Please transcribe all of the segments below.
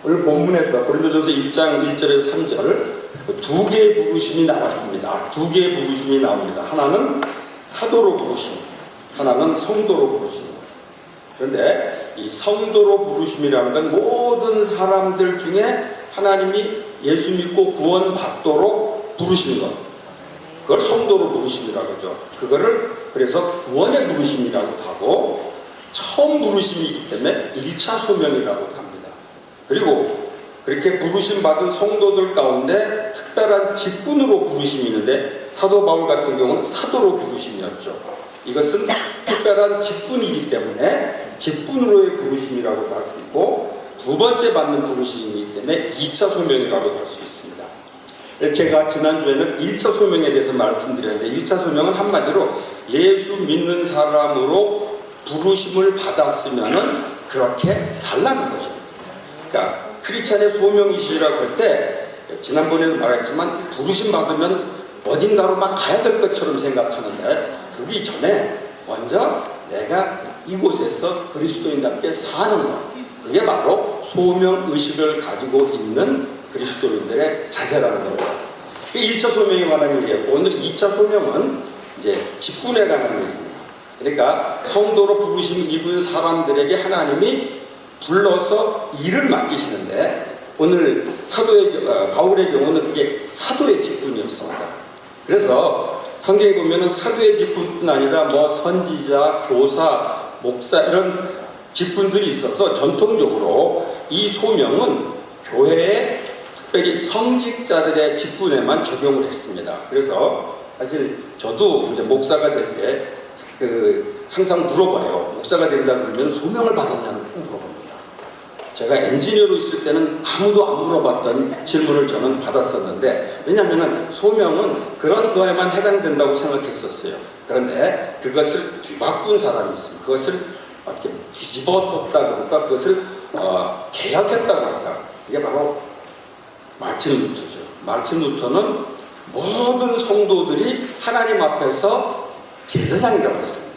오늘 본문에서 고린도전서 1장 1절에서 3절 두 개의 부르심이 나왔습니다. 두 개의 부르심이 나옵니다. 하나는 사도로 부르심, 하나는 성도로 부르심. 그런데 이 성도로 부르심이라는 건 모든 사람들 중에 하나님이 예수 믿고 구원받도록 부르시는 것, 그걸 성도로 부르심이라고 하죠. 그거를 그래서 구원의 부르심이라고 하고, 처음 부르심이기 때문에 1차 소명이라고 합니다. 그리고 그렇게 부르심 받은 성도들 가운데 특별한 직분으로 부르심이 있는데, 사도 바울 같은 경우는 사도로 부르심이었죠. 이것은 특별한 직분이기 때문에 직분으로의 부르심이라고도 할 수 있고, 두 번째 받는 부르심이기 때문에 2차 소명이라고도 할 수 있습니다. 제가 지난주에는 1차 소명에 대해서 말씀드렸는데, 1차 소명은 한마디로 예수 믿는 사람으로 부르심을 받았으면은 그렇게 살라는 거죠. 그러니까 크리스찬의 소명이시라고 할 때, 지난번에도 말했지만 부르심 받으면 어딘가로 막 가야 될 것처럼 생각하는데, 그러기 전에 먼저 내가 이곳에서 그리스도인답게 사는 것, 그게 바로 소명의식을 가지고 있는 그리스도인들의 자세라는 겁니다. 1차 소명에 관한 얘기였고, 오늘 2차 소명은 이제 직분에 관한 얘기입니다. 그러니까 성도로 부르심 입은 사람들에게 하나님이 불러서 일을 맡기시는데, 오늘 바울의 경우는 그게 사도의 직분이었습니다. 그래서 성경에 보면은 사도의 직분뿐 아니라 선지자, 교사, 목사 이런 직분들이 있어서 전통적으로 이 소명은 교회에 특별히 성직자들의 직분에만 적용을 했습니다. 그래서 사실 저도 이제 목사가 될 때 항상 물어봐요. 목사가 된다 그러면 소명을 받았냐고 물어봅니다. 제가 엔지니어로 있을 때는 아무도 안 물어봤던 질문을 저는 받았었는데, 왜냐하면 소명은 그런 거에만 해당된다고 생각했었어요. 그런데 그것을 뒤바꾼 사람이 있습니다. 그것을 어떻게 뒤집어 뒀다 그럴까, 그것을 개혁했다 그럴까. 이게 바로 마틴 루터죠. 마틴 루터는 모든 성도들이 하나님 앞에서 제사장이라고 했습니다.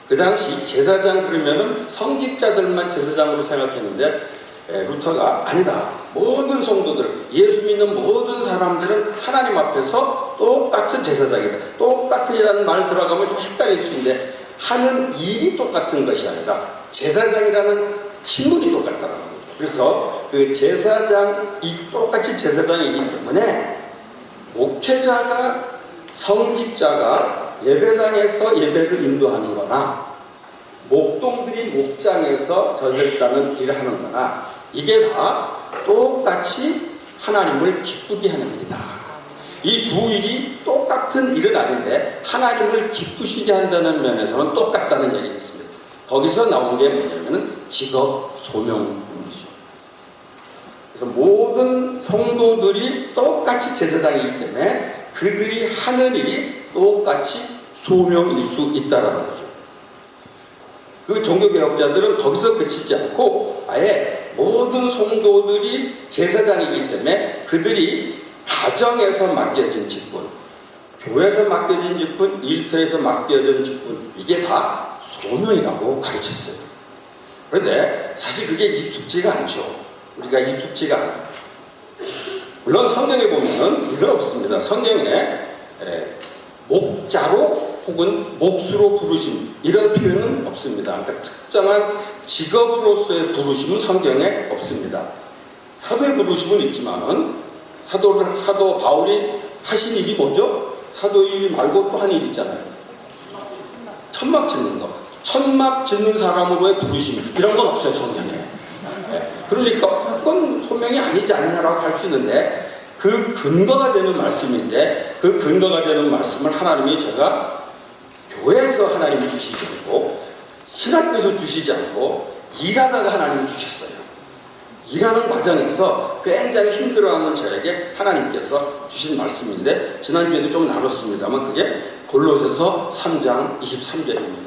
그 당시 제사장 그러면은 성직자들만 제사장으로 생각했는데, 루터가 아니다. 모든 성도들, 예수 믿는 모든 사람들은 하나님 앞에서 똑같은 제사장이다. 똑같은이라는 말 들어가면 좀 헷갈릴 수 있는데, 하는 일이 똑같은 것이 아니라 제사장이라는 신분이 똑같다는 거죠. 그래서 그 제사장이 똑같이 제사장이기 때문에 목회자가, 성직자가 예배당에서 예배를 인도하는 거나, 목동들이 목장에서 저절자는 일을 하는 거나, 이게 다 똑같이 하나님을 기쁘게 하는 일이다. 이 두 일이 똑같은 일은 아닌데 하나님을 기쁘시게 한다는 면에서는 똑같다는 얘기겠습니다. 거기서 나온 게 뭐냐면은 직업 소명론이죠. 그래서 모든 성도들이 똑같이 제사장이기 때문에 그들이 하는 일이 똑같이 소명일 수 있다라는 거죠. 그 종교개혁자들은 거기서 그치지 않고 아예 모든 성도들이 제사장이기 때문에 그들이 가정에서 맡겨진 직분, 교회에서 맡겨진 직분, 일터에서 맡겨진 직분, 이게 다 소명이라고 가르쳤어요. 그런데 사실 그게 익숙지가 않죠. 우리가 익숙지가 않아요. 물론 성경에 보면은 이건 없습니다. 성경에 목자로 혹은 목수로 부르심 이런 표현은 없습니다. 그러니까 특정한 직업으로서의 부르심은 성경에 없습니다. 사도의 부르심은 있지만은 사도 바울이 하신 일이 뭐죠? 사도 일 말고 또 한 일 있잖아요. 천막 짓는 거. 천막 짓는 사람으로의 부르심 이런 건 없어요, 성경에. 그러니까 그건 소명이 아니지 않냐라고 할 수 있는데, 그 근거가 되는 말씀인데, 그 근거가 되는 말씀을 하나님이 제가 교회에서 하나님이 주시지 않고 신학교에서 주시지 않고 일하다가 하나님이 주셨어요. 일하는 과정에서 굉장히 힘들어하는 저에게 하나님께서 주신 말씀인데, 지난주에도 좀 나눴습니다만 그게 골로새서 3장 23절입니다.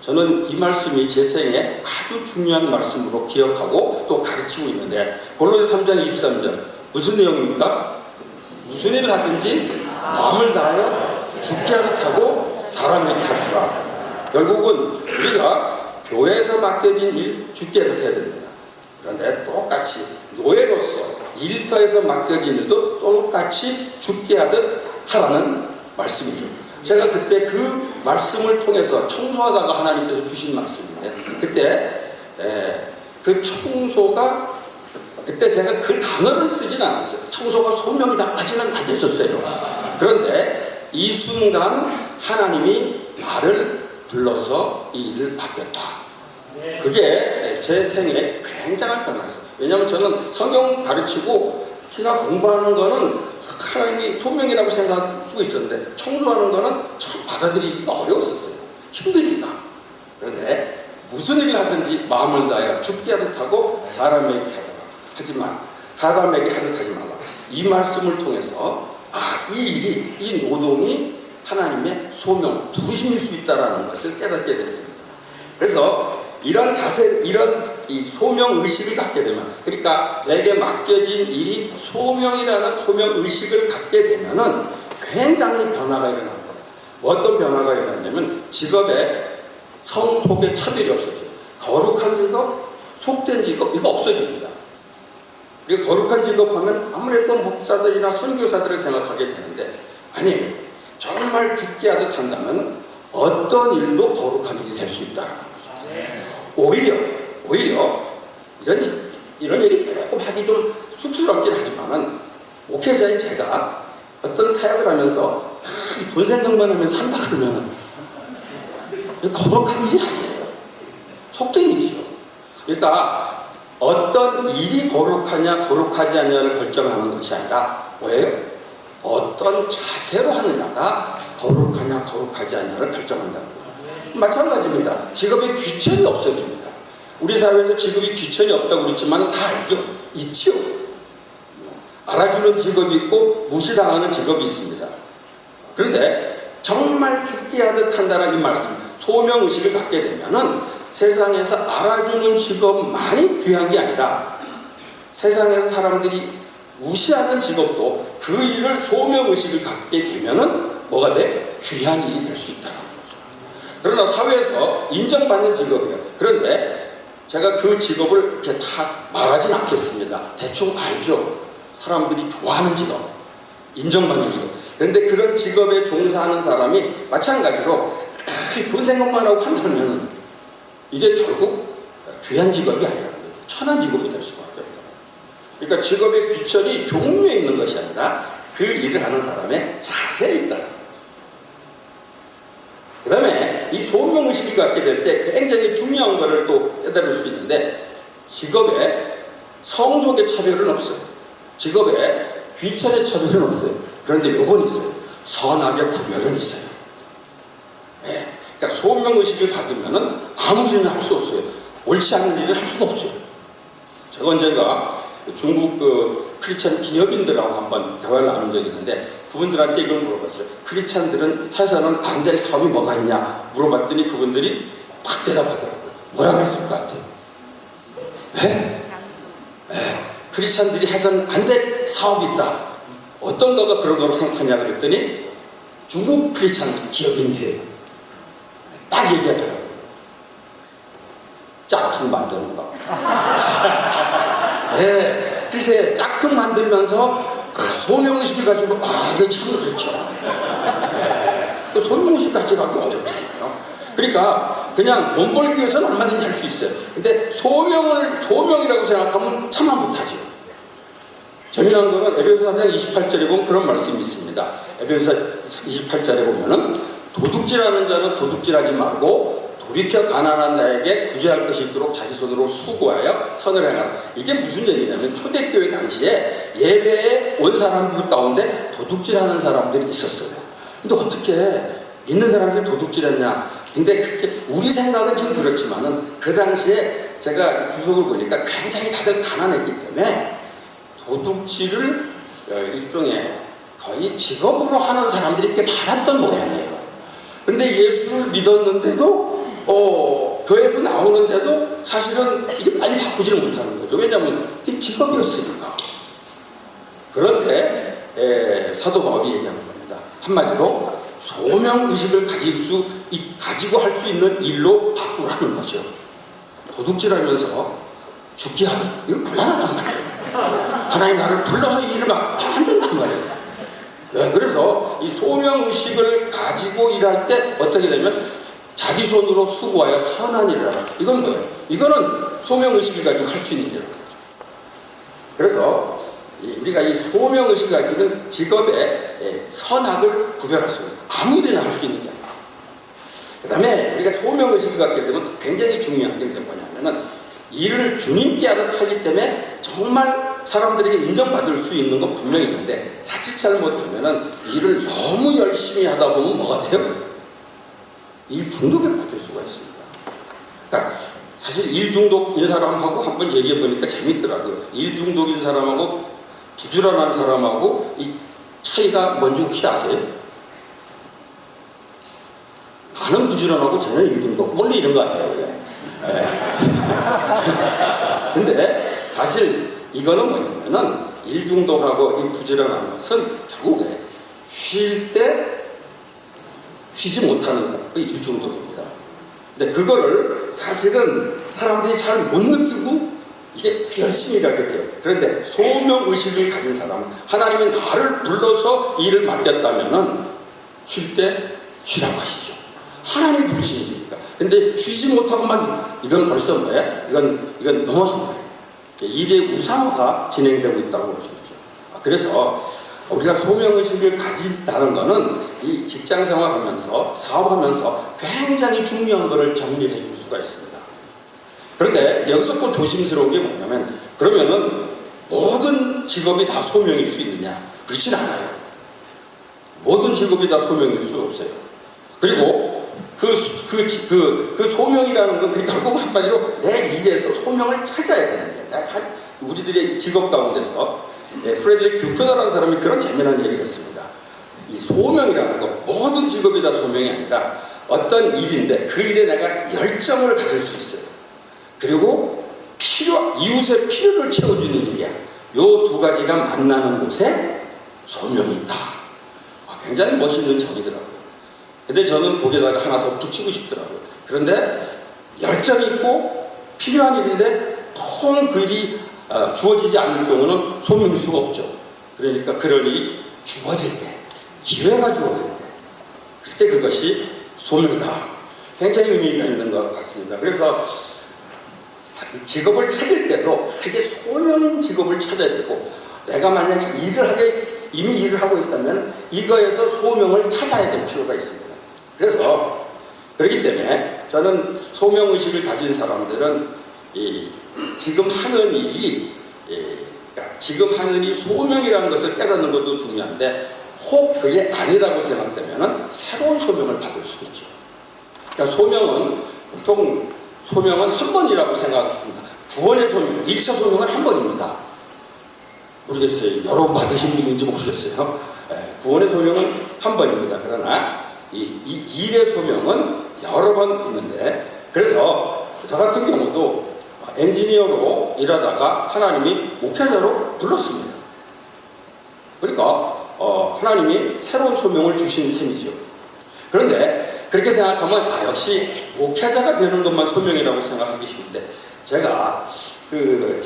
저는 이 말씀이 제 생에 아주 중요한 말씀으로 기억하고 또 가르치고 있는데, 골로새 3장 23절 무슨 내용입니까? 무슨 일을 하든지 마음을 다하여 죽게 하듯 하고 사람에게 하더라. 결국은 우리가 교회에서 맡겨진 일 죽게 하듯 해야 됩니다. 그런데 똑같이 노예로서 일터에서 맡겨진 일도 똑같이 죽게 하듯 하라는 말씀이죠. 제가 그때 그 말씀을 통해서 청소하다가 하나님께서 주신 말씀인데, 그때 그 청소가, 그때 제가 그 단어를 쓰진 않았어요. 청소가 소명이다까지는 안 됐었어요. 그런데 이 순간 하나님이 나를 불러서 이 일을 맡겼다. 그게 제 생에 굉장한 변화였어요. 왜냐하면 저는 성경 가르치고 특히나 공부하는 거는 하나님이 소명이라고 생각하고 있었는데, 청소하는 거는 참 받아들이기가 어려웠었어요. 힘드니까. 그런데 무슨 일을 하든지 마음을 다하여 죽게 하듯 하고 사람에게 하더라. 하지만 사람에게 하듯 하지 말라. 이 말씀을 통해서 이 일이, 이 노동이 하나님의 소명, 부르심일 수 있다는 것을 깨닫게 됐습니다. 그래서 이런 자세, 이런 이 소명 의식을 갖게 되면, 그러니까 내게 맡겨진 일이 소명이라는 소명 의식을 갖게 되면은 굉장히 변화가 일어납니다. 어떤 변화가 일어나냐면 직업에 성, 속의 차별이 없어져요. 거룩한 직업, 속된 직업, 이거 없어집니다. 우리가 거룩한 직업 하면 아무래도 목사들이나 선교사들을 생각하게 되는데, 아니에요. 정말 죽게 하듯 한다면 어떤 일도 거룩한 일이 될 수 있다는 거죠. 오히려 이런 일이 조금 하기 좀 쑥스럽긴 하지만은, 목회자인 제가 어떤 사역을 하면서 돈 생각만 하면서 한다 그러면 거룩한 일이 아니에요. 속된 일이죠. 그러니까 어떤 일이 거룩하냐 거룩하지 않냐를 결정하는 것이 아니라 뭐예요? 어떤 자세로 하느냐가 거룩하냐 거룩하지 않냐를 결정한다는 거죠. 마찬가지입니다. 직업의 귀천이 없어집니다. 우리 사회에서 직업이 귀천이 없다고 그랬지만 다 알죠. 있지요. 알아주는 직업이 있고 무시당하는 직업이 있습니다. 그런데 정말 죽게 하듯 한다는 이 말씀, 소명의식을 갖게 되면은 세상에서 알아주는 직업만이 귀한 게 아니라 세상에서 사람들이 무시하는 직업도 그 일을 소명의식을 갖게 되면은 뭐가 돼? 귀한 일이 될 수 있다는 거죠. 그러나 사회에서 인정받는 직업이에요. 그런데 제가 그 직업을 이렇게 다 말하진 않겠습니다. 대충 알죠. 사람들이 좋아하는 직업, 인정받는 직업. 그런데 그런 직업에 종사하는 사람이 마찬가지로 돈 생각만 하고 한다면 이게 결국 귀한 직업이 아니라 천한 직업이 될 수밖에 없다. 그러니까 직업의 귀천이 종류에 있는 것이 아니라 그 일을 하는 사람의 자세에 있다. 그 다음에 이 소명의식을 갖게 될 때 굉장히 중요한 것을 또 깨달을 수 있는데, 직업에 성속의 차별은 없어요. 직업에 귀천의 차별은 없어요. 그런데 요건 있어요. 선악의 구별은 있어요. 네. 그러니까 소명의식을 받으면은 아무 일이나 할 수 없어요. 옳지 않은 일을 할 수가 없어요. 제가 언젠가 중국 그 크리스찬 기업인들하고 한번 대화를 나눈 적이 있는데, 그분들한테 이걸 물어봤어요. 크리스찬들은 해서는 안 될 사업이 뭐가 있냐 물어봤더니 그분들이 딱 대답하더라고요. 뭐라고 했을 것 같아요? 네? 네. 크리스찬들이 해서는 안 될 사업이 있다. 어떤 거가 그런 거로 생각하냐 그랬더니 중국 크리스찬 기업인들이에요. 딱 얘기하더라고요. 짝퉁 만드는 거. 네, 글쎄 짝퉁 만들면서 소명의식을 가지고 이게 참 그렇죠. 네, 소명의식 가지고 하기 어렵잖아요. 그러니까 그냥 돈 벌기 위해서는 얼마든지 할 수 있어요. 근데 소명이라고 생각하면 참아 못하죠. 재미난 거는 에베소서 4장 28절에 보면 그런 말씀이 있습니다. 에베소서 28절에 보면은 도둑질하는 자는 도둑질하지 말고 돌이켜 가난한 자에게 구제할 것이 있도록 자기 손으로 수고하여 선을 행하라. 이게 무슨 얘기냐면 초대교회 당시에 예배에 온 사람들 가운데 도둑질하는 사람들이 있었어요. 근데 어떻게 믿는 사람들이 도둑질했냐? 근데 그게 우리 생각은 지금 그렇지만은 그 당시에 제가 구속을 보니까 굉장히 다들 가난했기 때문에 도둑질을 일종의 거의 직업으로 하는 사람들이 꽤 많았던 모양이에요. 근데 예수를 믿었는데도 교회로 나오는데도 사실은 이게 빨리 바꾸지를 못하는 거죠. 왜냐하면 이게 직업이었으니까. 그런데 사도 바울이 얘기하는 겁니다. 한마디로 소명의식을 가지고 할 수 있는 일로 바꾸라는 거죠. 도둑질하면서 죽게 하든 이거 곤란하단 말이에요. 하나님 나를 불러서 이 일을 막 안 된단 말이에요. 네, 그래서 이 소명의식을 가지고 일할 때 어떻게 되면 자기 손으로 수고하여 선한 일을 하라. 이건 뭐예요? 이거는 소명의식을 가지고 할 수 있는 일이라는 거죠. 그래서 우리가 이 소명의식을 가지고는 직업의 선악을 구별할 수 있어요. 아무데나 할 수 있는 게 아니에요. 그 다음에 우리가 소명의식을 갖게 되면 굉장히 중요한 게 뭐냐면은 일을 주님께 하기 때문에 정말 사람들에게 인정받을 수 있는 건 분명히 있는데 자칫 잘못하면은 일을 너무 열심히 하다 보면 뭐가 돼요? 일 중독을 받을 수가 있습니다. 그러니까 사실 일 중독인 사람하고 한번 얘기해 보니까 재밌더라고요. 일 중독인 사람하고 부지런한 사람하고 이 차이가 뭔지 혹시 아세요? 나는 부지런하고 쟤는 일 중독. 원래 이런 거 아니에요. 근데 사실 이거는 뭐냐면은 일 중독하고 이 부지런한 것은 결국에 쉴 때 쉬지 못하는 사람이 일 중독입니다. 근데 그거를 사실은 사람들이 잘 못 느끼고 이게 열심히 일하게 돼요. 그런데 소명의식을 가진 사람은 하나님이 나를 불러서 일을 맡겼다면은 쉴 때 쉬라고 하시죠. 하나님이 부르시는 일이니까. 근데 쉬지 못하고 막 이건 벌써 뭐야? 이건 넘어선 거예요. 일의 우상화가 진행되고 있다고 볼 수 있죠. 그래서 우리가 소명의식을 가진다는 것은 이 직장 생활하면서 사업하면서 굉장히 중요한 것을 정리해 줄 수가 있습니다. 그런데 여기서 또 조심스러운 게 뭐냐면 그러면은 모든 직업이 다 소명일 수 있느냐? 그렇진 않아요. 모든 직업이 다 소명일 수 없어요. 그리고 그 소명이라는 건 결국 한마디로 내 일에서 소명을 찾아야 되는데 우리들의 직업 가운데서 프레드릭 뷰크너라는 사람이 그런 재미난 얘기를 했습니다. 이 소명이라는 거 모든 직업이 다 소명이 아니라 어떤 일인데 그 일에 내가 열정을 가질 수 있어요. 그리고 이웃의 필요를 채워주는 일이야. 요 두 가지가 만나는 곳에 소명이 있다. 굉장히 멋있는 정의더라고요. 근데 저는 거기다가 하나 더 붙이고 싶더라고요. 그런데 열정이 있고 필요한 일인데 통 그 일이 주어지지 않는 경우는 소명일 수가 없죠. 그러니까 그런 일이 주어질 때, 기회가 주어질 때, 그때 그것이 소명이다. 굉장히 의미가 있는 것 같습니다. 그래서 직업을 찾을 때도 그게 소명인 직업을 찾아야 되고, 내가 만약에 이미 일을 하고 있다면 이거에서 소명을 찾아야 될 필요가 있습니다. 그래서 그렇기 때문에 저는 소명의식을 가진 사람들은 지금 하는 일이 그러니까 지금 하는 일이 소명이라는 것을 깨닫는 것도 중요한데 혹 그게 아니라고 생각되면 새로운 소명을 받을 수 있죠. 그러니까 보통 소명은 한 번이라고 생각합니다. 구원의 소명, 1차 소명은 한 번입니다. 모르겠어요. 여러 번 받으신 분인지 모르겠어요. 구원의 소명은 한 번입니다. 그러나 이 일의 소명은 여러 번 있는데, 그래서 저 같은 경우도 엔지니어로 일하다가 하나님이 목회자로 불렀습니다. 그러니까 하나님이 새로운 소명을 주신 셈이죠. 그런데 그렇게 생각하면 역시 목회자가 되는 것만 소명이라고 생각하기 쉬운데, 제가 그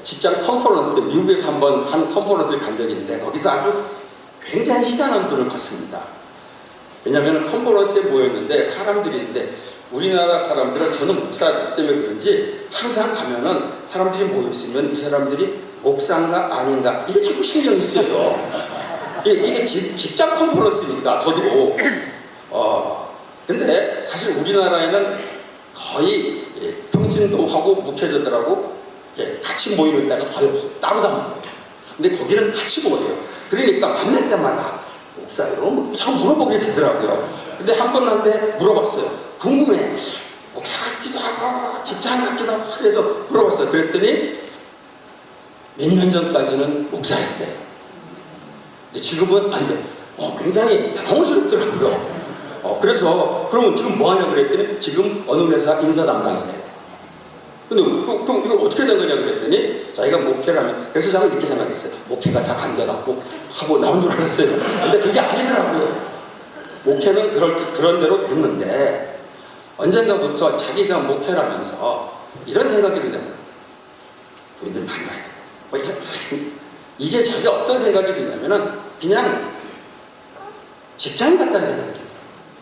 직장 컨퍼런스, 미국에서 한번 한 컨퍼런스를 간 적이 있는데 거기서 아주 굉장히 희한한 분을 봤습니다. 왜냐하면 컨퍼런스에 모였는데 사람들이 있는데 우리나라 사람들은, 저는 목사 때문에 그런지 항상 가면은 사람들이 모여있으면 이 사람들이 목사인가 아닌가 이게 자꾸 신경이 쓰여요. 이게 직장 컨퍼런스니까 더더욱. 근데 사실 우리나라에는 거의 평신도하고 목회자들하고 같이 모이는 때가 거의 없어요. 따로 다 모여요. 근데 거기는 같이 모여요. 그러니까 만날 때마다 목사요? 자꾸 물어보게 되더라고요. 근데 한 번 한테 물어봤어요. 궁금해. 목사 같기도 하고 직장 같기도 하고 그래서 물어봤어요. 그랬더니 몇 년 전까지는 목사였대요. 근데 지금은 안 돼. 굉장히 당황스럽더라고요. 그래서 그러면 지금 뭐 하냐 그랬더니 지금 어느 회사 인사 담당이래요. 근데 그럼 이거 어떻게 된 거냐 그랬더니 자기가 목회를 하면, 그래서 저는 이렇게 생각했어요. 목회가 잘 안 돼갖고 하고 나온 줄 알았어요. 근데 그게 아니더라고요. 목회는 그런 대로 됐는데 언젠가부터 자기가 목회를 하면서 이런 생각이 들잖아요. 교인들 많이 와야 돼. 이게 자기가 어떤 생각이 드냐면은 그냥 직장 같다는 생각이 들어요.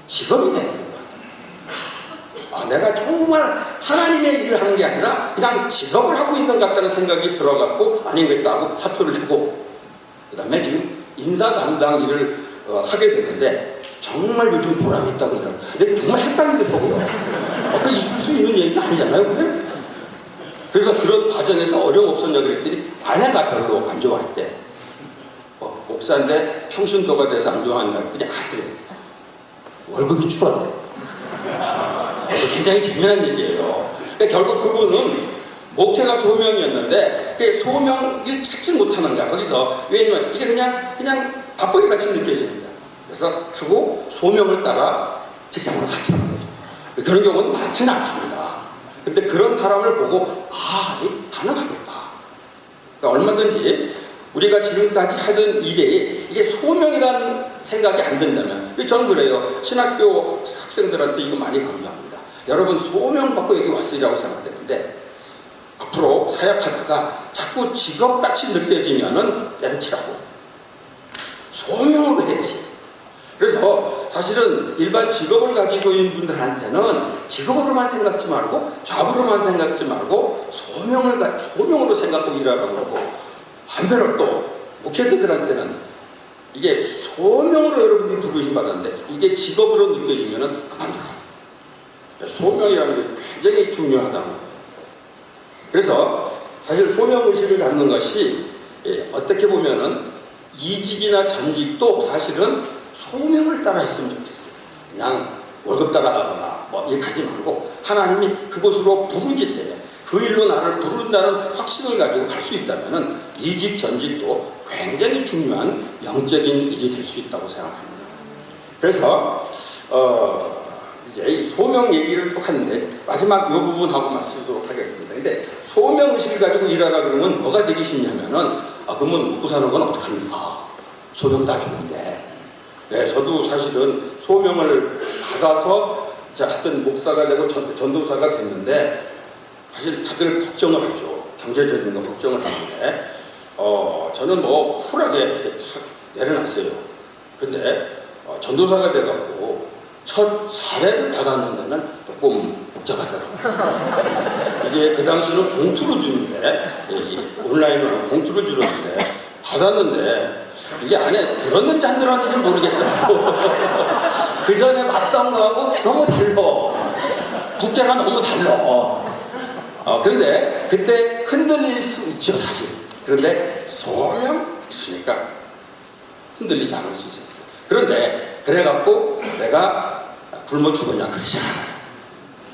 직업이 되는 것 같아요. 내가 정말 하나님의 일을 하는 게 아니라 그냥 직업을 하고 있는 것 같다는 생각이 들어갖고 아니겠다 하고 사표를 내고 그 다음에 지금 인사 담당 일을 하게 되는데 정말 요즘 보람이 있다고 그러더라고요. 근데 정말 헷갈리더라고요. 있을 수 있는 얘기가 아니잖아요. 그래서 그런 과정에서 어려움 없었냐 그랬더니 아내가 별로 안 좋아했대. 목사인데 평신도가 돼서 안 좋아하냐 그랬더니 그래. 월급이 줄었대. 굉장히 재미난 얘기예요. 그러니까 결국 그분은 목회가 소명이었는데 그 소명을 찾지 못하는 거야. 거기서 왜냐면 이게 그냥 밥벌이 같이 느껴지는 거야. 그래서 하고 소명을 따라 직장으로 갔다는 거죠. 그런 경우는 많지는 않습니다. 근데 그런 사람을 보고 가능하겠다. 그러니까 얼마든지 우리가 지금까지 하던 일에 이게 소명이라는 생각이 안 든다면, 저는 그래요. 신학교 학생들한테 이거 많이 강조합니다. 여러분 소명 받고 여기 왔으리라고 생각되는데 앞으로 사역하다가 자꾸 직업같이 느껴지면은 내려치라고. 소명으로 해야지. 그래서 사실은 일반 직업을 가지고 있는 분들한테는 직업으로만 생각지 말고 잡으로만 생각지 말고 소명으로 생각하고 일하라고 그러고, 반대로 또 목회자들한테는 이게 소명으로 여러분들이 부르심 받았는데 이게 직업으로 느껴지면은 그만둬라. 소명이라는 게 굉장히 중요하다는 거예요. 그래서 사실 소명의식을 갖는 것이 어떻게 보면은 이직이나 전직도 사실은 소명을 따라 했으면 좋겠어요. 그냥 월급 따라가거나 이렇게 하지 말고 하나님이 그곳으로 부르기 때문에 그 일로 나를 부른다는 확신을 가지고 갈 수 있다면 이직 전직도 굉장히 중요한 영적인 일이 될 수 있다고 생각합니다. 그래서 이제 이 소명 얘기를 쭉 하는데 마지막 이 부분하고 마치도록 하겠습니다. 근데 소명의식을 가지고 일하라 그러면 뭐가 되기 쉽냐면은 그러면 먹고 사는 건 어떡합니까? 소명 다 좋은데. 네, 저도 사실은 소명을 받아서 하여튼 목사가 되고 전도사가 됐는데 사실 다들 걱정을 하죠. 경제적인 거 걱정을 하는데 저는 쿨하게 탁 내려놨어요. 근데 전도사가 돼갖고 첫 사례를 받았는 데는 조금 복잡하더라고요. 이게 그 당시는 봉투로 주는데 온라인으로 봉투로 주는데 받았는데 이게 안에 들었는지 안 들었는지 모르겠더라고. 그 전에 봤던 거하고 너무 달라. 두께가 너무 달라. 그런데 그때 흔들릴 수 있죠, 사실. 그런데 소명 있으니까 흔들리지 않을 수 있었어요. 그런데 그래갖고 내가 굶어 죽었냐 그러지 않아요.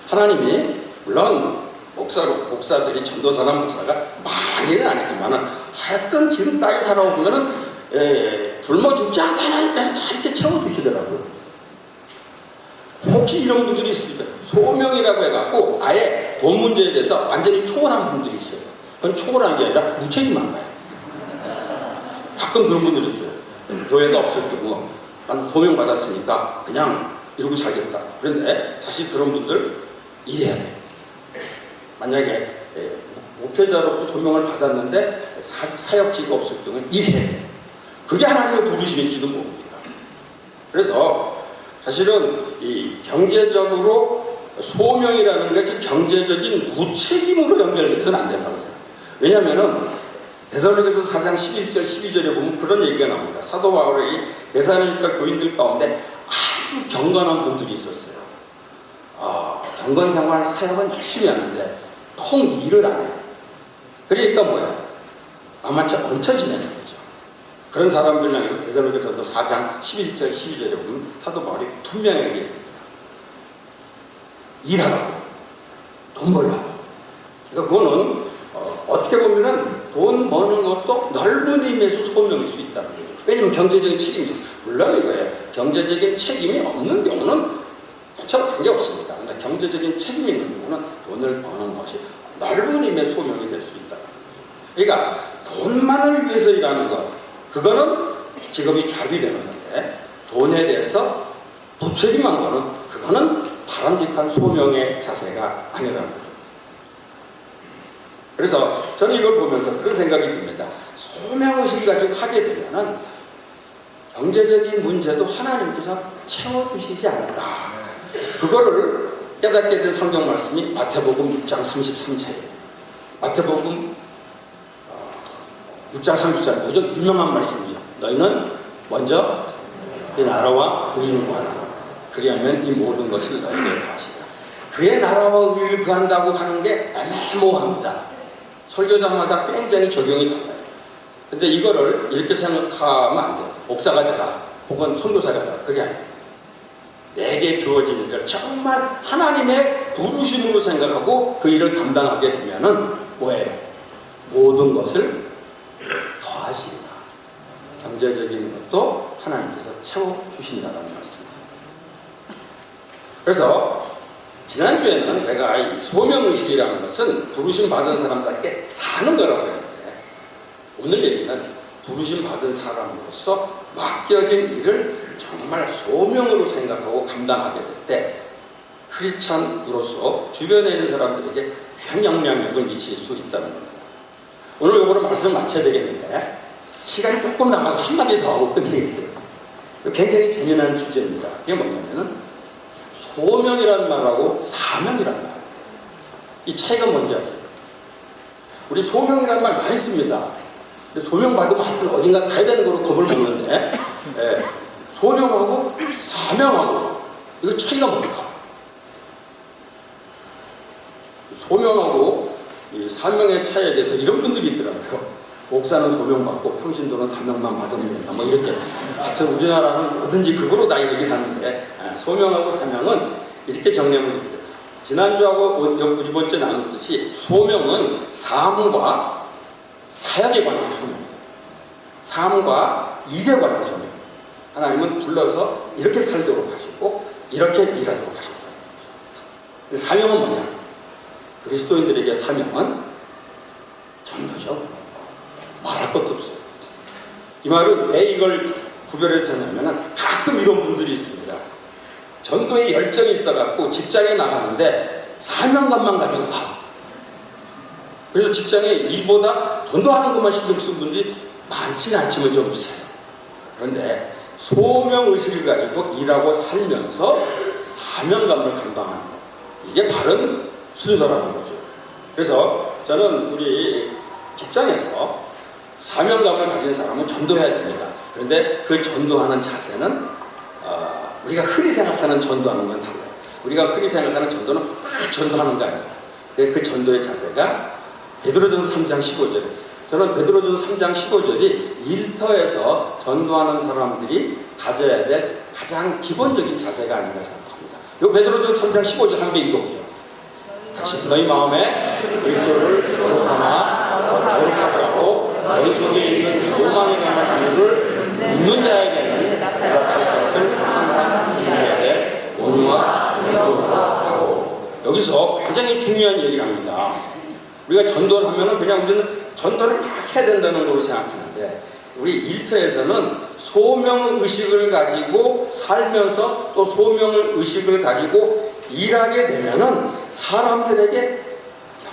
하나님이 물론 목사들이 전도사나 목사가 많이는 안 했지만은 하여튼 지금까지 살아오면은 굶어 죽지 않고 하나님께서 이렇게 채워주시더라고요. 혹시 이런 분들이 있습니다. 소명이라고 해갖고 아예 돈 문제에 대해서 완전히 초월한 분들이 있어요. 그건 초월한 게 아니라 무책임한 거예요. 가끔 그런 분들이 있어요. 교회가 없을 때고 난 소명 받았으니까 그냥 이러고 살겠다. 그런데 사실 그런 분들 일해야 돼요. 만약에 목회자로서 소명을 받았는데 사역지가 없을 경우는 일해야 돼요. 그게 하나님의 부르심일지도 모릅니다. 그래서 사실은 이 경제적으로 소명이라는 것이 경제적인 무책임으로 연결돼서는 안 된다고 생각해요. 왜냐하면 데살로니가서 4장 11절 12절에 보면 그런 얘기가 나옵니다. 사도 바울이 데살로니가 교인들 가운데 아주 경건한 분들이 있었어요. 경건 생활 사역은 열심히 하는데 통 일을 안 해요. 그러니까 뭐야? 아마추어 얹혀 지내는 거죠. 그런 사람들 향해서 데살로니가서도 4장 11절 12절에 보면 사도 바울이 분명하게 일하라고, 돈 벌라고. 그러니까 그거는 어떻게 보면은 돈 버는 것도 넓은 의미에서 소명일 수 있다는 거죠. 왜냐면 경제적인 책임이 있어요. 물론 이거예요. 경제적인 책임이 없는 경우는 전혀 관계없습니다. 그러나 경제적인 책임이 있는 경우는 돈을 버는 것이 넓은 의미의 소명이 될 수 있다는 거죠. 그러니까 돈만을 위해서 일하는 것, 그거는 직업이 잡이 되는 건데, 돈에 대해서 무책임한 거는 그거는 바람직한 소명의 자세가 아니라는 거죠. 그래서 저는 이걸 보면서 그런 생각이 듭니다. 소명의식을 가지고 하게 되면은 경제적인 문제도 하나님께서 채워주시지 않을까. 그거를 깨닫게 된 성경 말씀이 마태복음 6장 33절이에요. 마태복음 6장 33절 아주 유명한 말씀이죠. 너희는 먼저 그 나라와 의를 구하라. 그리하면 이 모든 것을 너희에게 더하시리라. 그의 나라와 의를 구한다고 하는 게 애매모호합니다. 설교자마다 굉장히 적용이 달라요. 근데 이거를 이렇게 생각하면 안 돼요. 목사가 되라 혹은 선교사가 되라. 그게 아니에요. 내게 주어지는 일 정말 하나님의 부르심으로 생각하고 그 일을 감당하게 되면은 뭐예요? 모든 것을 더하시리라. 경제적인 것도 하나님께서 채워주신다는 말씀입니다. 그래서 지난주에는 제가 이 소명의식이라는 것은 부르심 받은 사람들에게 사는 거라고 했는데, 오늘 얘기는 부르심 받은 사람으로서 맡겨진 일을 정말 소명으로 생각하고 감당하게 될 때 크리스찬으로서 주변에 있는 사람들에게 큰 영향력을 미칠 수 있다는 겁니다. 오늘 이거로 말씀을 마쳐야 되겠는데 시간이 조금 남아서 한마디 더 하고 끝내겠어요. 굉장히 재미난 주제입니다. 그게 뭐냐면은 소명이라는 말하고 사명이라는 말. 이 차이가 뭔지 아세요? 우리 소명이라는 말 많이 씁니다. 소명 받으면 하여튼 어딘가 가야 되는 거로 겁을 먹는데, 소명하고 사명하고 이거 차이가 뭘까? 소명하고 이 사명의 차이에 대해서 이런 분들이 있더라고요. 목사는 소명받고 평신도는 사명만 받으면 된다. 뭐 이렇게. 하여튼 우리나라는 뭐든지 그거로 다 얘기를 하는데, 소명하고 사명은 이렇게 정리하면 됩니다. 지난주하고 이번 주에 나눴듯이 소명은 삶과 사역에 관한 소명이에요. 삶과 일에 관한 소명. 하나님은 불러서 이렇게 살도록 하시고 이렇게 일하도록 하셨다. 사명은 뭐냐? 그리스도인들에게 사명은 전도죠. 말할 것도 없어요. 이 말은 왜 이걸 구별해서 하냐면 가끔 이런 분들이 있습니다. 전도에 열정이 있어갖고 직장에 나가는데 사명감만 가지고 가. 그래서 직장에 일보다 전도하는 것만 신경 쓴 분들이 많지는 않지만 좀 있어요. 그런데 소명의식을 가지고 일하고 살면서 사명감을 감당하는 것. 이게 바른 순서라는 거죠. 그래서 저는 우리 직장에서 사명감을 가진 사람은 전도해야 됩니다. 그런데 그 전도하는 자세는 우리가 흔히 생각하는 전도하는 건 달라요. 우리가 흔히 생각하는 전도는 막 전도하는 거 아니에요. 그 전도의 자세가 베드로전서 3장 15절. 저는 베드로전서 3장 15절이 일터에서 전도하는 사람들이 가져야 될 가장 기본적인 자세가 아닌가 생각합니다. 이 베드로전서 3장 15절 한 번 읽어보죠. 같이 너희 마음에 그리스도를 도로 삼아 거룩하게 하고 너희 속에 있는 소망에 관한 이유를 묻는 자에게는 대답할 것을 항상 준비해야 돼. 온유와 기도로 하고. 여기서 굉장히 중요한 얘기를 합니다. 우리가 전도를 하면은 그냥 우리는 전도를 막 해야 된다는 걸로 생각하는데, 우리 일터에서는 소명의식을 가지고 살면서 또 소명의식을 가지고 일하게 되면은 사람들에게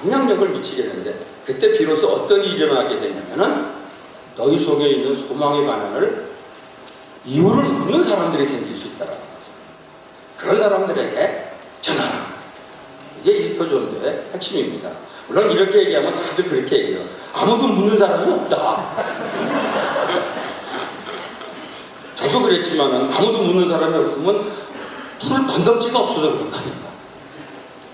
영향력을 미치게 되는데, 그때 비로소 어떤 일이 일어나게 되냐면은 너희 속에 있는 소망의 반응을 이유를 묻는 사람들이 생길 수 있다는 거죠. 그런 사람들에게 전하라. 이게 일터전도의 핵심입니다. 물론 이렇게 얘기하면 다들 그렇게 얘기해요. 아무도 묻는 사람이 없다. 저도 그랬지만 아무도 묻는 사람이 없으면 불 건덕지가 없어서 그렇답니다.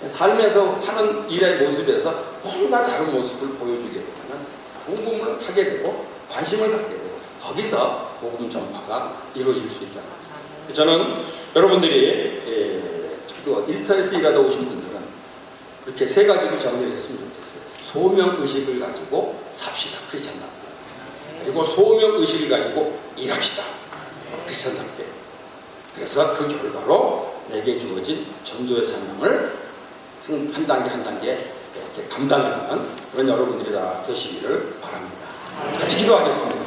삶에서 하는 일의 모습에서 뭔가 다른 모습을 보여주게 되면 궁금을 하게 되고 관심을 갖게 되고 거기서 복음 전파가 이루어질 수 있다는 거죠. 저는 여러분들이 일터에서 일하다 오신 분들은 이렇게 세 가지로 정리를 했으면 좋겠어요. 소명의식을 가지고 삽시다. 크리스찬답게. 그리고 소명의식을 가지고 일합시다. 크리스찬답게. 그래서 그 결과로 내게 주어진 전도의 사명을 한 단계 한 단계 이렇게 감당해가는 그런 여러분들이 다 되시기를 바랍니다. 같이 기도하겠습니다.